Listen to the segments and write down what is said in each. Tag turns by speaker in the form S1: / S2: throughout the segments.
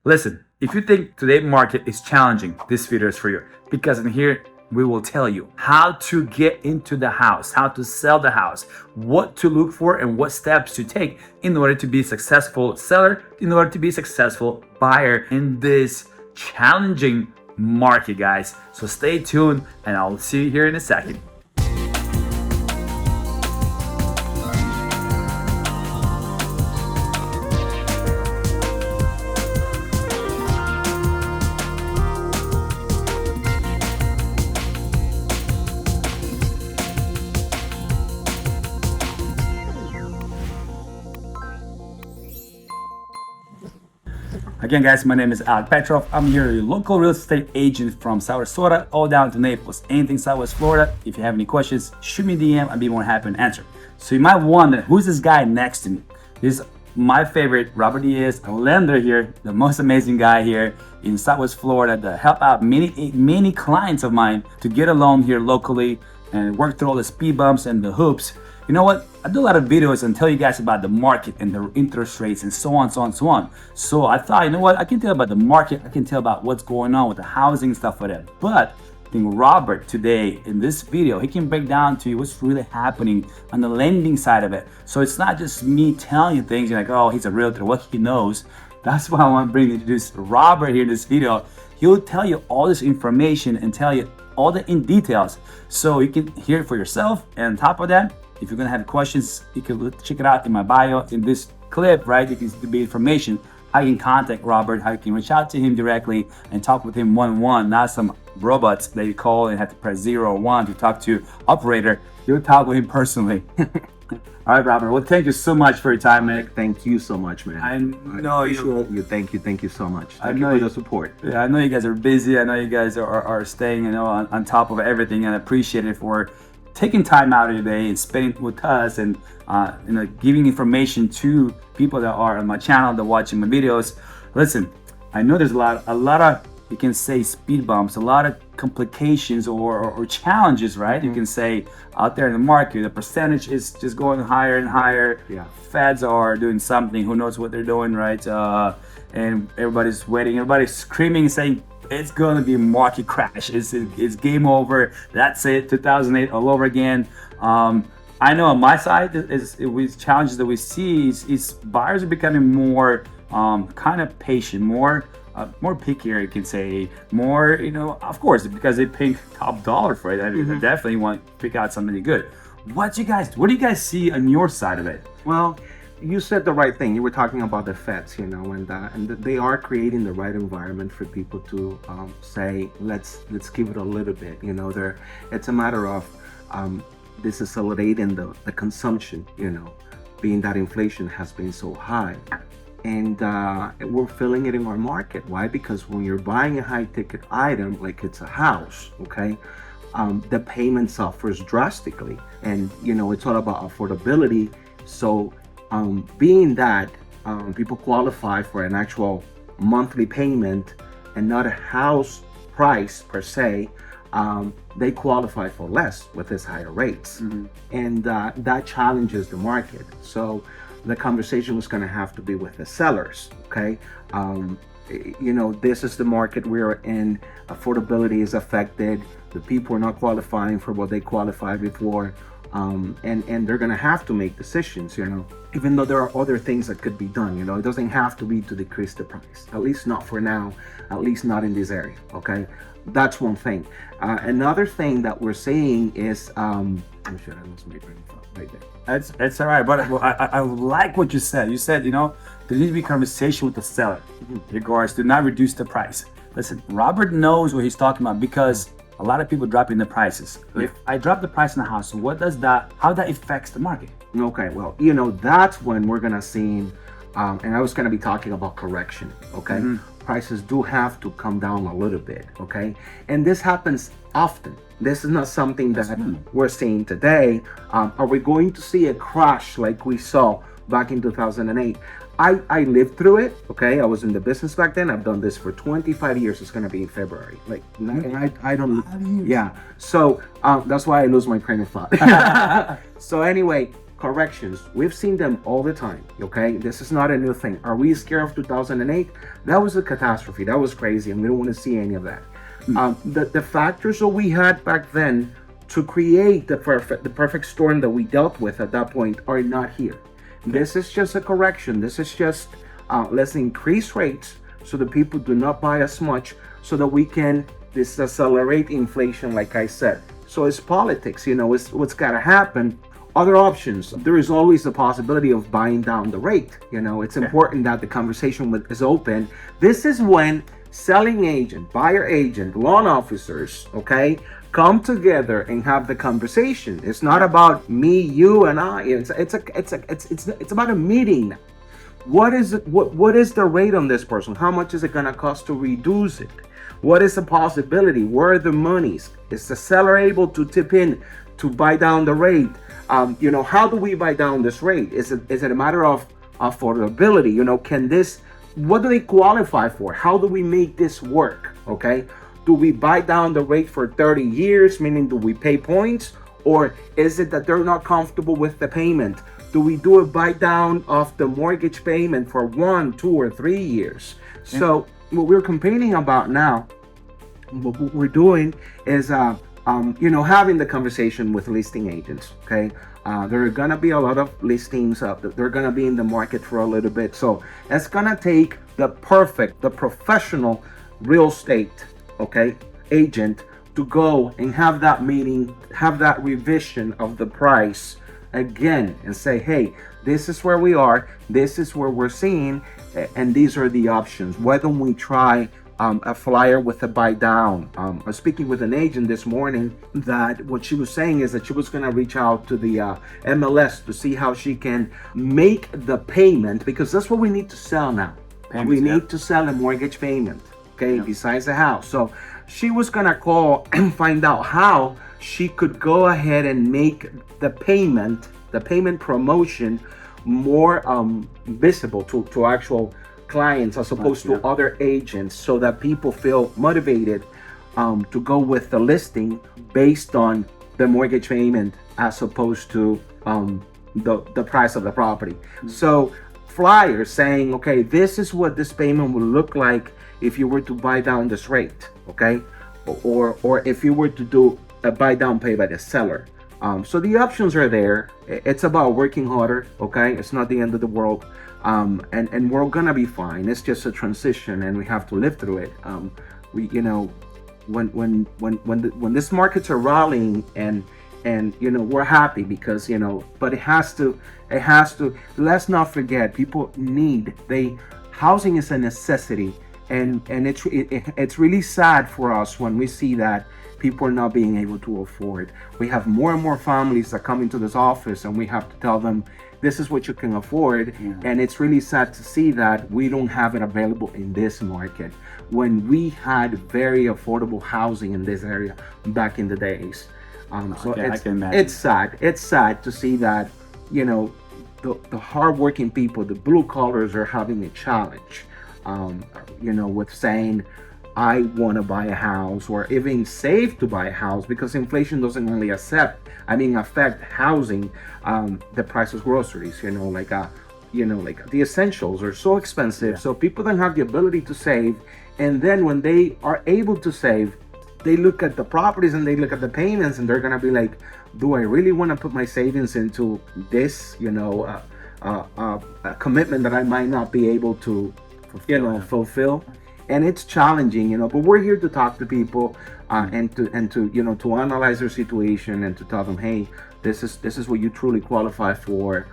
S1: Listen, if you think today's market is challenging, this video is for you, because in here we will tell you how to get into the house, how to sell the house, what to look for, and what steps to take in order to be a successful seller, in order to be a successful buyer in this challenging market, guys. So stay tuned and I'll see you here in a second. Again, guys, my name is Alek Petrov. I'm here, a local real estate agent from South Florida, all down to Naples, anything Southwest Florida. If you have any questions, shoot me a DM. I'd be more happy to answer. So you might wonder, who's this guy next to me? This is my favorite, Robert Diaz, a lender here, the most amazing guy here in Southwest Florida to help out many clients of mine to get a loan here locally and work through all the speed bumps and the hoops. You know what? I do a lot of videos and tell you guys about the market and the interest rates and so on, so on, so on. So I thought, you know what? I can tell about the market. I can tell about what's going on with the housing and stuff like that. But I think Robert today in this video, he can break down to you what's really happening on the lending side of it. So it's not just me telling you things. You're like, oh, he's a realtor, what he knows. That's why I want to introduce Robert here in this video. He'll tell you all this information and tell you all the in details so you can hear it for yourself. And on top of that, if you're gonna have questions, you can check it out in my bio in this clip, right? It can be information how you can contact Robert, how you can reach out to him directly and talk with him one-on-one, not some robots that you call and have to press 0 or 1 to talk to operator. You'll talk with him personally. All right, Robert. Well, thank you so much for your time, man.
S2: Thank you so much, man.
S1: I know
S2: you. Thank you so much. Thank you
S1: know
S2: for
S1: you-
S2: the support.
S1: Yeah, I know you guys are busy. I know you guys are staying, on top of everything, and I appreciate it for taking time out of your day and spending with us and giving information to people that are on my channel, that are watching my videos. Listen, I know there's a lot of, you can say, speed bumps, a lot of complications or challenges, right? You can say out there in the market, the percentage is just going higher and higher.
S2: Yeah.
S1: Feds are doing something, who knows what they're doing, right? And everybody's waiting, everybody's screaming, saying it's going to be a market crash. It's game over. That's it. 2008 all over again. I know on my side, with challenges that we see is buyers are becoming more kind of patient, more pickier, you can say, more, of course, because they pay top dollar for it. I mean, they definitely want to pick out something good. What do you guys see on your side of it?
S2: Well, you said the right thing. You were talking about the feds, and they are creating the right environment for people to say, let's give it a little bit. It's a matter of decelerating the consumption. Being that inflation has been so high. And we're feeling it in our market. Why? Because when you're buying a high-ticket item, like it's a house, okay, the payment suffers drastically. And, it's all about affordability. So being that people qualify for an actual monthly payment and not a house price per se, they qualify for less with this higher rates. And that challenges the market. So the conversation was going to have to be with the sellers, okay? This is the market we're in. Affordability is affected. The people are not qualifying for what they qualified before. And they're going to have to make decisions, even though there are other things that could be done. It doesn't have to be to decrease the price, at least not for now, at least not in this area, okay? That's one thing. Another thing that we're seeing is, I'm sure I lost my brain right there.
S1: That's all right, but I like what you said. You said, there needs to be conversation with the seller in regards to not reduce the price. Listen, Robert knows what he's talking about because a lot of people dropping the prices. If I drop the price in the house, how that affects the market?
S2: Okay, well, that's when we're gonna see, and I was gonna be talking about correction, okay? Prices do have to come down a little bit, okay? And this happens often. This is not something that we're seeing today. Are we going to see a crash like we saw back in 2008? I lived through it, okay? I was in the business back then. I've done this for 25 years. It's gonna be in February. I don't, yeah. So that's why I lose my train of thought. So anyway, corrections, we've seen them all the time. Okay, this is not a new thing. Are we scared of 2008? That was a catastrophe. That was crazy, and we don't want to see any of that. The factors that we had back then to create the perfect storm that we dealt with at that point are not here. This is just a correction. This is just let's increase rates so that people do not buy as much, so that we can decelerate inflation, like I said. So it's politics, it's what's got to happen. Other options, there is always the possibility of buying down the rate. It's important that the conversation is open. This is when selling agent, buyer agent, loan officers, okay, come together and have the conversation. It's not about me, you, and I. It's about a meeting. What is it? What is the rate on this person? How much is it gonna cost to reduce it? What is the possibility? Where are the monies? Is the seller able to tip in to buy down the rate? How do we buy down this rate? Is it a matter of affordability? What do they qualify for? How do we make this work? Okay. Do we buy down the rate for 30 years? Meaning, do we pay points? Or is it that they're not comfortable with the payment? Do we do a buy down of the mortgage payment for 1, 2, or 3 years? So what we're complaining about now, what we're doing is, having the conversation with listing agents. Okay, there are gonna be a lot of listings. They're gonna be in the market for a little bit. So it's gonna take the professional real estate, okay, agent to go and have that meeting, have that revision of the price again, and say, hey, this is where we are, this is where we're seeing, and these are the options. Why don't we try a flyer with a buy down? I was speaking with an agent this morning that what she was saying is that she was going to reach out to the MLS to see how she can make the payment, because that's what we need to sell now. We need to sell a mortgage payment, okay, besides the house. So she was going to call and find out how she could go ahead and make the payment promotion more visible to actual clients as opposed to other agents, so that people feel motivated to go with the listing based on the mortgage payment as opposed to the price of the property. So flyers saying, okay, this is what this payment would look like if you were to buy down this rate, okay, or if you were to do a buy down pay by the seller. So the options are there. It's about working harder, okay? It's not the end of the world. And we're gonna be fine. It's just a transition, and we have to live through it. When these markets are rallying, and we're happy because but it has to. Let's not forget, people housing is a necessity, and it's really sad for us when we see that people are not being able to afford. We have more and more families that come into this office, and we have to tell them, this is what you can afford. And it's really sad to see that we don't have it available in this market when we had very affordable housing in this area back in the days. It's sad. It's sad to see that, the hardworking people, the blue collars, are having a challenge, with saying, I want to buy a house, or even save to buy a house, because inflation doesn't only affect housing, the price of groceries, like the essentials are so expensive. So people don't have the ability to save. And then when they are able to save, they look at the properties and they look at the payments, and they're going to be like, do I really want to put my savings into this, a commitment that I might not be able to, fulfill? And it's challenging, but we're here to talk to people and to analyze their situation and to tell them, hey, this is what you truly qualify for.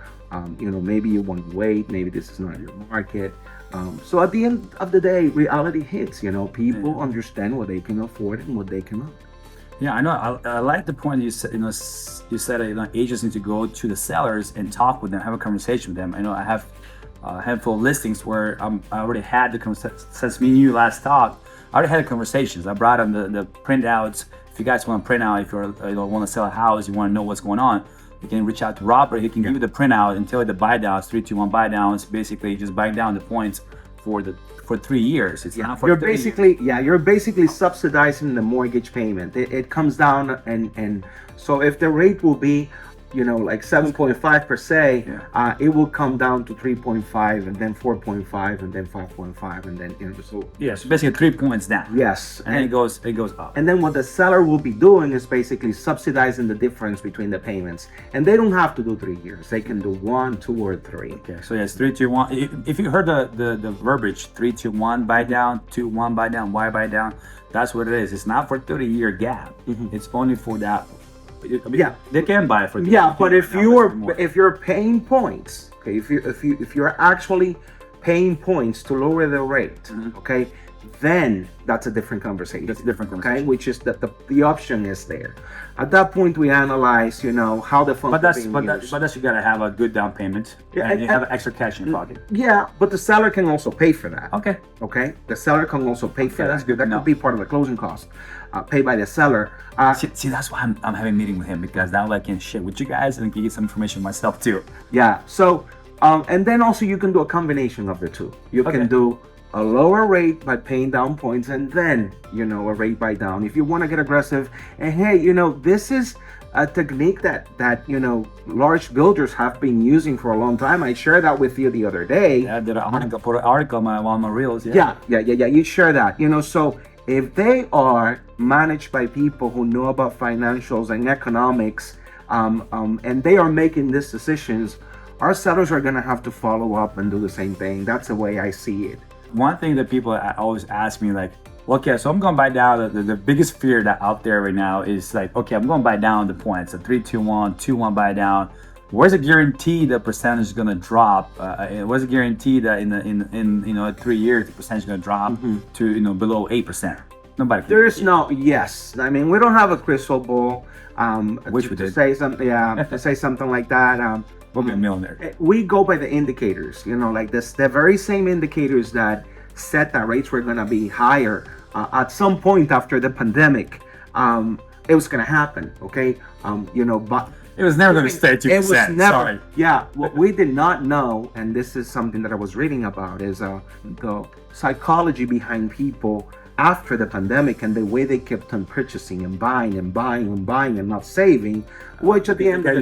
S2: Maybe you want to wait, maybe this is not your market. So at the end of the day, reality hits. People understand what they can afford and what they cannot.
S1: Yeah, I know. I like the point you said. You said agents need to go to the sellers and talk with them, have a conversation with them. I know I have a handful of listings where I already had the conversation. Since me and you last talked, I already had the conversations. I brought them the printouts. If you guys want to print out, if you want to sell a house, you want to know what's going on, you can reach out to Robert. He can give you the printout and tell you the buy downs, 3-2-1 buy downs. Basically, just buying down the points for 3 years. It's not for
S2: you're basically subsidizing the mortgage payment. It comes down, and so if the rate will be like 7.5 per se,
S1: Yeah.
S2: it will come down to 3.5 and then 4.5 and then 5.5 and then so
S1: Yeah, so basically 3 points down.
S2: yes,
S1: And it goes up.
S2: and then what the seller will be doing is basically subsidizing the difference between the payments, and they don't have to do 3 years; they can do 1, 2, or 3.
S1: Okay, so yes, 3, 2, 1. If you heard the verbiage, 3, 2, 1 buy down, 2, 1 buy down, why buy down? That's what it is. It's not for 30-year gap. It's only for that. I mean,
S2: Yeah.
S1: they can buy it for.
S2: Yeah, but if
S1: more.
S2: you're paying points, okay, if you're actually paying points to lower the rate, okay, then that's a different conversation.
S1: That's a different
S2: okay,
S1: conversation.
S2: which is that the option is there. At that point, we analyze, how the funds
S1: But that's
S2: are being
S1: but
S2: used.
S1: that, but that's you gotta have a good down payment,
S2: Yeah,
S1: and you
S2: and-
S1: have extra cash in your pocket.
S2: Yeah, but the seller can also pay for that.
S1: Okay.
S2: Okay, the seller can also pay for
S1: Okay,
S2: that.
S1: that's good to
S2: That
S1: know.
S2: could be part of the closing cost, paid by the seller.
S1: See, that's why I'm having a meeting with him, because now I can share with you guys and get some information myself too.
S2: Yeah. So, and then also you can do a combination of the two. You
S1: Okay.
S2: can do a lower rate by paying down points, and then a rate buy down if you want to get aggressive. And hey, this is a technique that large builders have been using for a long time. I shared that with you the other day.
S1: Yeah, I did put an article on my reels. Yeah.
S2: Yeah. You share that. So if they are managed by people who know about financials and economics, and they are making these decisions, our sellers are going to have to follow up and do the same thing. That's the way I see it.
S1: One thing that people always ask me, like, okay, so I'm going to buy down. The biggest fear that out there right now is like, okay, I'm going to buy down the points, a 3, 2, 1, 2, 1 buy down. Where's the guarantee the percentage is going to drop? Where's the guarantee that in 3 years the percentage is going to drop to below 8%? Nobody.
S2: There is no yes. I mean, we don't have a crystal ball.
S1: Wish we
S2: to
S1: did.
S2: say something. Yeah, to say something like that.
S1: We'll be a millionaire.
S2: We go by the indicators. Like this, the very same indicators that said that rates were going to be higher at some point after the pandemic. It was going to happen. Okay. But
S1: It was never going to stay at 2%.
S2: it was never.
S1: Sorry.
S2: Yeah, what we did not know, and this is something that I was reading about, is the psychology behind people after the pandemic and the way they kept on purchasing and buying and buying and buying and not saving, which at the end of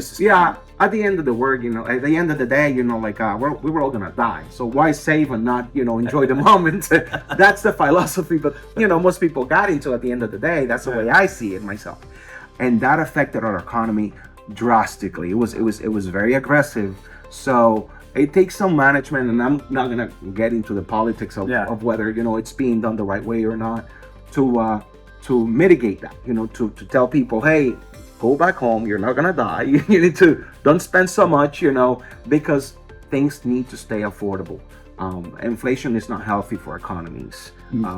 S2: at the end of the word, at the end of the day, we were all gonna die. So why save and not, enjoy the moment? That's the philosophy. But most people got into at the end of the day. That's the way I see it myself, and that affected our economy drastically. It was very aggressive. So it takes some management, and I'm not gonna get into the politics of whether it's being done the right way or not, to mitigate that. To tell people, hey, go back home. You're not gonna die. You need to don't spend so much. Because things need to stay affordable. Inflation is not healthy for economies.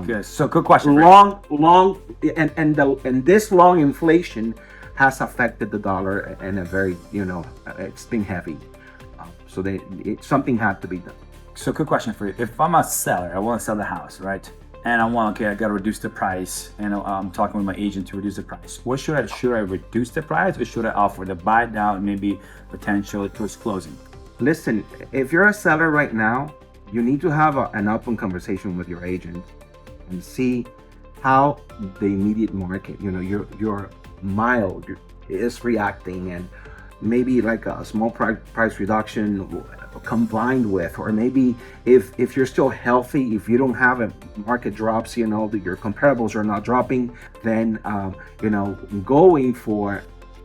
S1: Yes. So, good question.
S2: And this long inflation has affected the dollar in a very, it's been heavy. So something had to be done.
S1: So, good question for you. If I'm a seller, I want to sell the house, right? And I got to reduce the price, and I'm talking with my agent to reduce the price. What should I reduce the price, or should I offer the buy down, maybe potential towards closing?
S2: Listen, if you're a seller right now, you need to have an open conversation with your agent and see how the immediate market, your mild is reacting, and maybe like a small price reduction combined with, or maybe if you're still healthy, if you don't have a market drops, your comparables are not dropping, then going for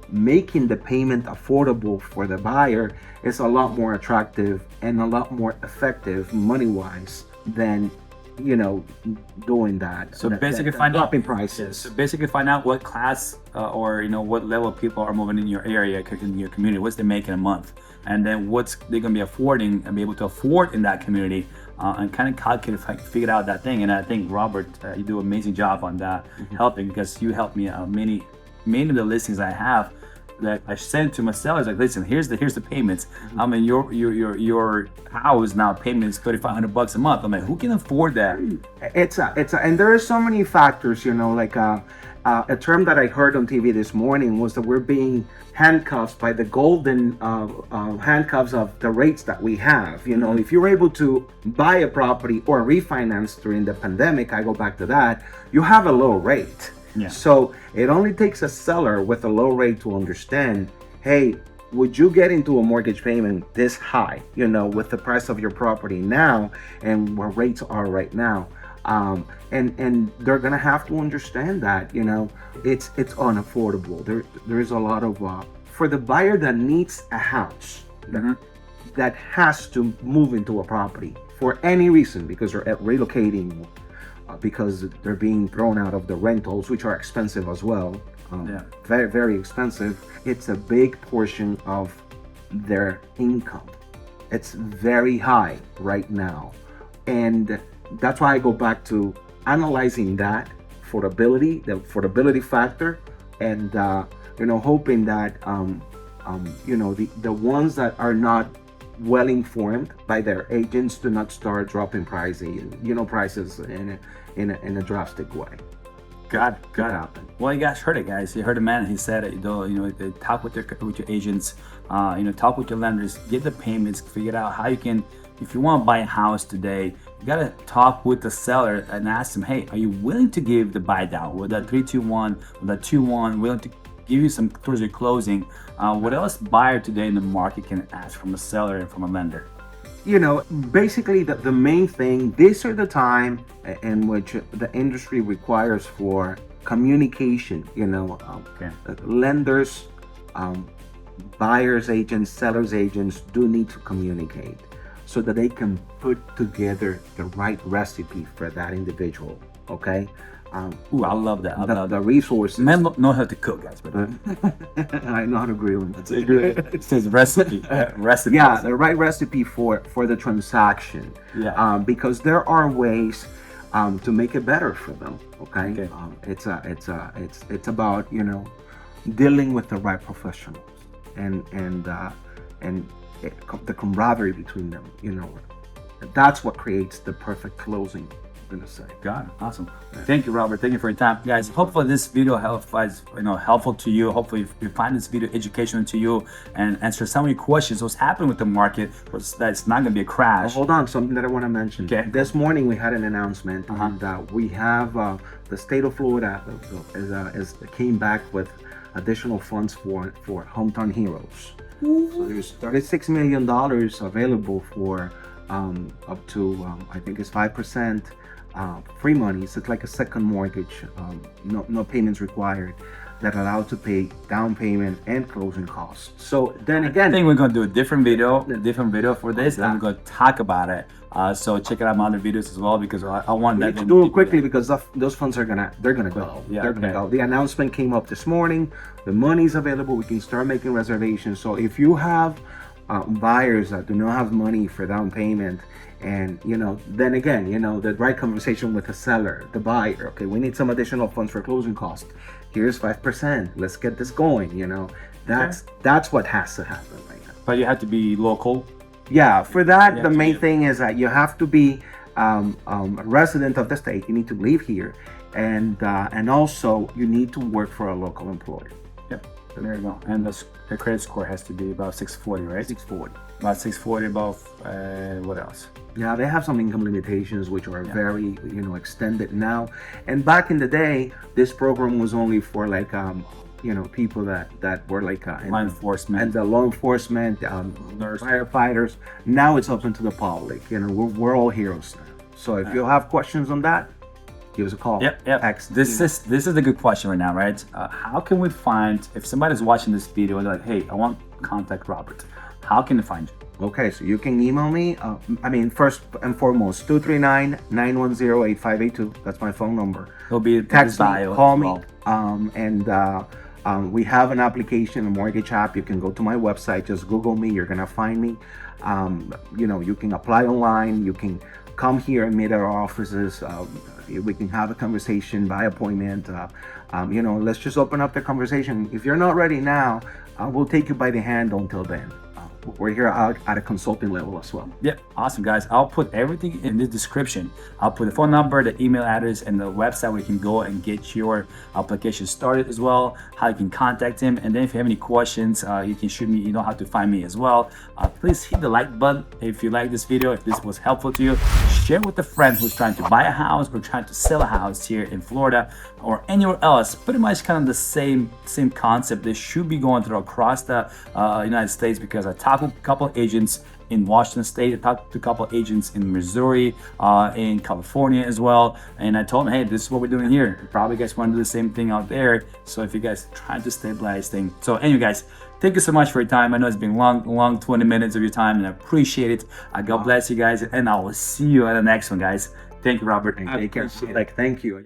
S2: making the payment affordable for the buyer is a lot more attractive and a lot more effective money-wise than doing that.
S1: So basically, find out
S2: dropping prices.
S1: So basically, find out what class or what level of people are moving in your area, in your community. What's they making a month, and then what's they're gonna be affording and be able to afford in that community, and kind of calculate, figure out that thing. And I think Robert, you do an amazing job on that, helping, because you helped me many of the listings I have. That I sent to my sellers, like, listen, here's the payments. I mean, your house now payment is $3,500 a month. I'm like, who can afford that?
S2: It's and there are so many factors, like a term that I heard on TV this morning was that we're being handcuffed by the golden handcuffs of the rates that we have. If you're able to buy a property or refinance during the pandemic, I go back to that, you have a low rate.
S1: Yeah.
S2: So it only takes a seller with a low rate to understand, hey, would you get into a mortgage payment this high, with the price of your property now and where rates are right now? And they're gonna have to understand that, it's unaffordable. There's a lot of for the buyer that needs a house, that has to move into a property for any reason, because they're relocating, because they're being thrown out of the rentals, which are expensive as well. Very, very expensive. It's a big portion of their income. It's very high right now. And that's why I go back to analyzing that affordability, the affordability factor, and hoping that the ones that are not well informed by their agents do not start dropping prices in a drastic way.
S1: Got it. Well, you guys heard it, guys. You heard the man. He said, talk with your agents, talk with your lenders, get the payments, figure out how you can. If you want to buy a house today, you gotta talk with the seller and ask them, hey, are you willing to give the buy down with that 3-2-1, with that 2-1, willing to give you some towards your closing? What else buyer today in the market can ask from a seller and from a lender?
S2: Basically the main thing, these are the time in which the industry requires for communication, lenders, buyers agents, sellers agents do need to communicate so that they can put together the right recipe for that individual. Okay.
S1: Ooh, I love that.
S2: The resources.
S1: Men know how to cook, guys. But
S2: I know how to grill.
S1: It says recipe. Recipe.
S2: Yeah, the right recipe for the transaction.
S1: Yeah.
S2: Because there are ways to make it better for them. Okay. It's about dealing with the right professionals and the camaraderie between them. That's what creates the perfect closing. Gonna say.
S1: Got it. Awesome. Thank you, Robert. Thank you for your time, guys. Hopefully this video helpful to you. Hopefully you find this video educational to you and answer some of your questions. What's happening with the market? That's not gonna be a crash.
S2: Hold on, something that I want to mention.
S1: Okay.
S2: This morning we had an announcement, and we have the state of Florida came back with additional funds for Hometown Heroes. So there's $36 million available for up to I think it's 5%. Free money. So it's like a second mortgage, no payments required, that allow to pay down payment and closing costs. So then again,
S1: I think we're gonna do a different video for this, and we're gonna talk about it. So check out my other videos as well, because I want that
S2: to do it quickly, because those funds are gonna go.
S1: Yeah,
S2: they're gonna go. The announcement came up this morning. The money's available. We can start making reservations. So if you have buyers that do not have money for down payment, and then again, the right conversation with the seller, the buyer. Okay, we need some additional funds for closing costs. Here's 5%. Let's get this going. That's what has to happen right now.
S1: But you have to be local.
S2: Yeah, for that, the main thing is that you have to be a resident of the state. You need to live here, and also you need to work for a local employer.
S1: Yep. There you go. And the credit score has to be about 640, right?
S2: 640.
S1: About 640. About what else?
S2: Yeah, they have some income limitations which are very extended now. And back in the day, this program was only for like people that were like
S1: law enforcement
S2: and the law enforcement,
S1: nurse,
S2: firefighters. Now it's open to the public. We're all heroes now. So if you have questions on that, give us a call.
S1: Yep.
S2: Text.
S1: This is a good question right now, right? How can we find, if somebody's watching this video and they're like, hey, I want to contact Robert, how can they find you?
S2: Okay, so you can email me. First and foremost, 239-910-8582. That's my phone number.
S1: It'll be
S2: text me,
S1: bio
S2: call me, we have an application, a mortgage app. You can go to my website, just Google me. You're gonna find me. You can apply online. You can come here and meet our offices. We can have a conversation by appointment. Let's just open up the conversation. If you're not ready now, we'll take you by the hand until then. We're here at a consulting level as well.
S1: Yeah, awesome, guys. I'll put everything in the description. I'll put the phone number, the email address, and the website where you can go and get your application started as well, how you can contact him. And then if you have any questions, you can shoot me. You know how to find me as well. Please hit the like button if you like this video, if this was helpful to you. share with a friend who's trying to buy a house or trying to sell a house here in Florida or anywhere else. Pretty much kind of the same concept. They should be going through across the United States, because I talked with a couple of agents in Washington State. I talked to a couple of agents in Missouri, in California as well. And I told them, hey, this is what we're doing here. Probably you guys want to do the same thing out there. So if you guys try to stabilize things. So anyway, guys, thank you so much for your time. I know it's been long 20 minutes of your time, and I appreciate it. God bless you guys, and I will see you at the next one, guys. Thank you, Robert.
S2: Take care. Like, thank you.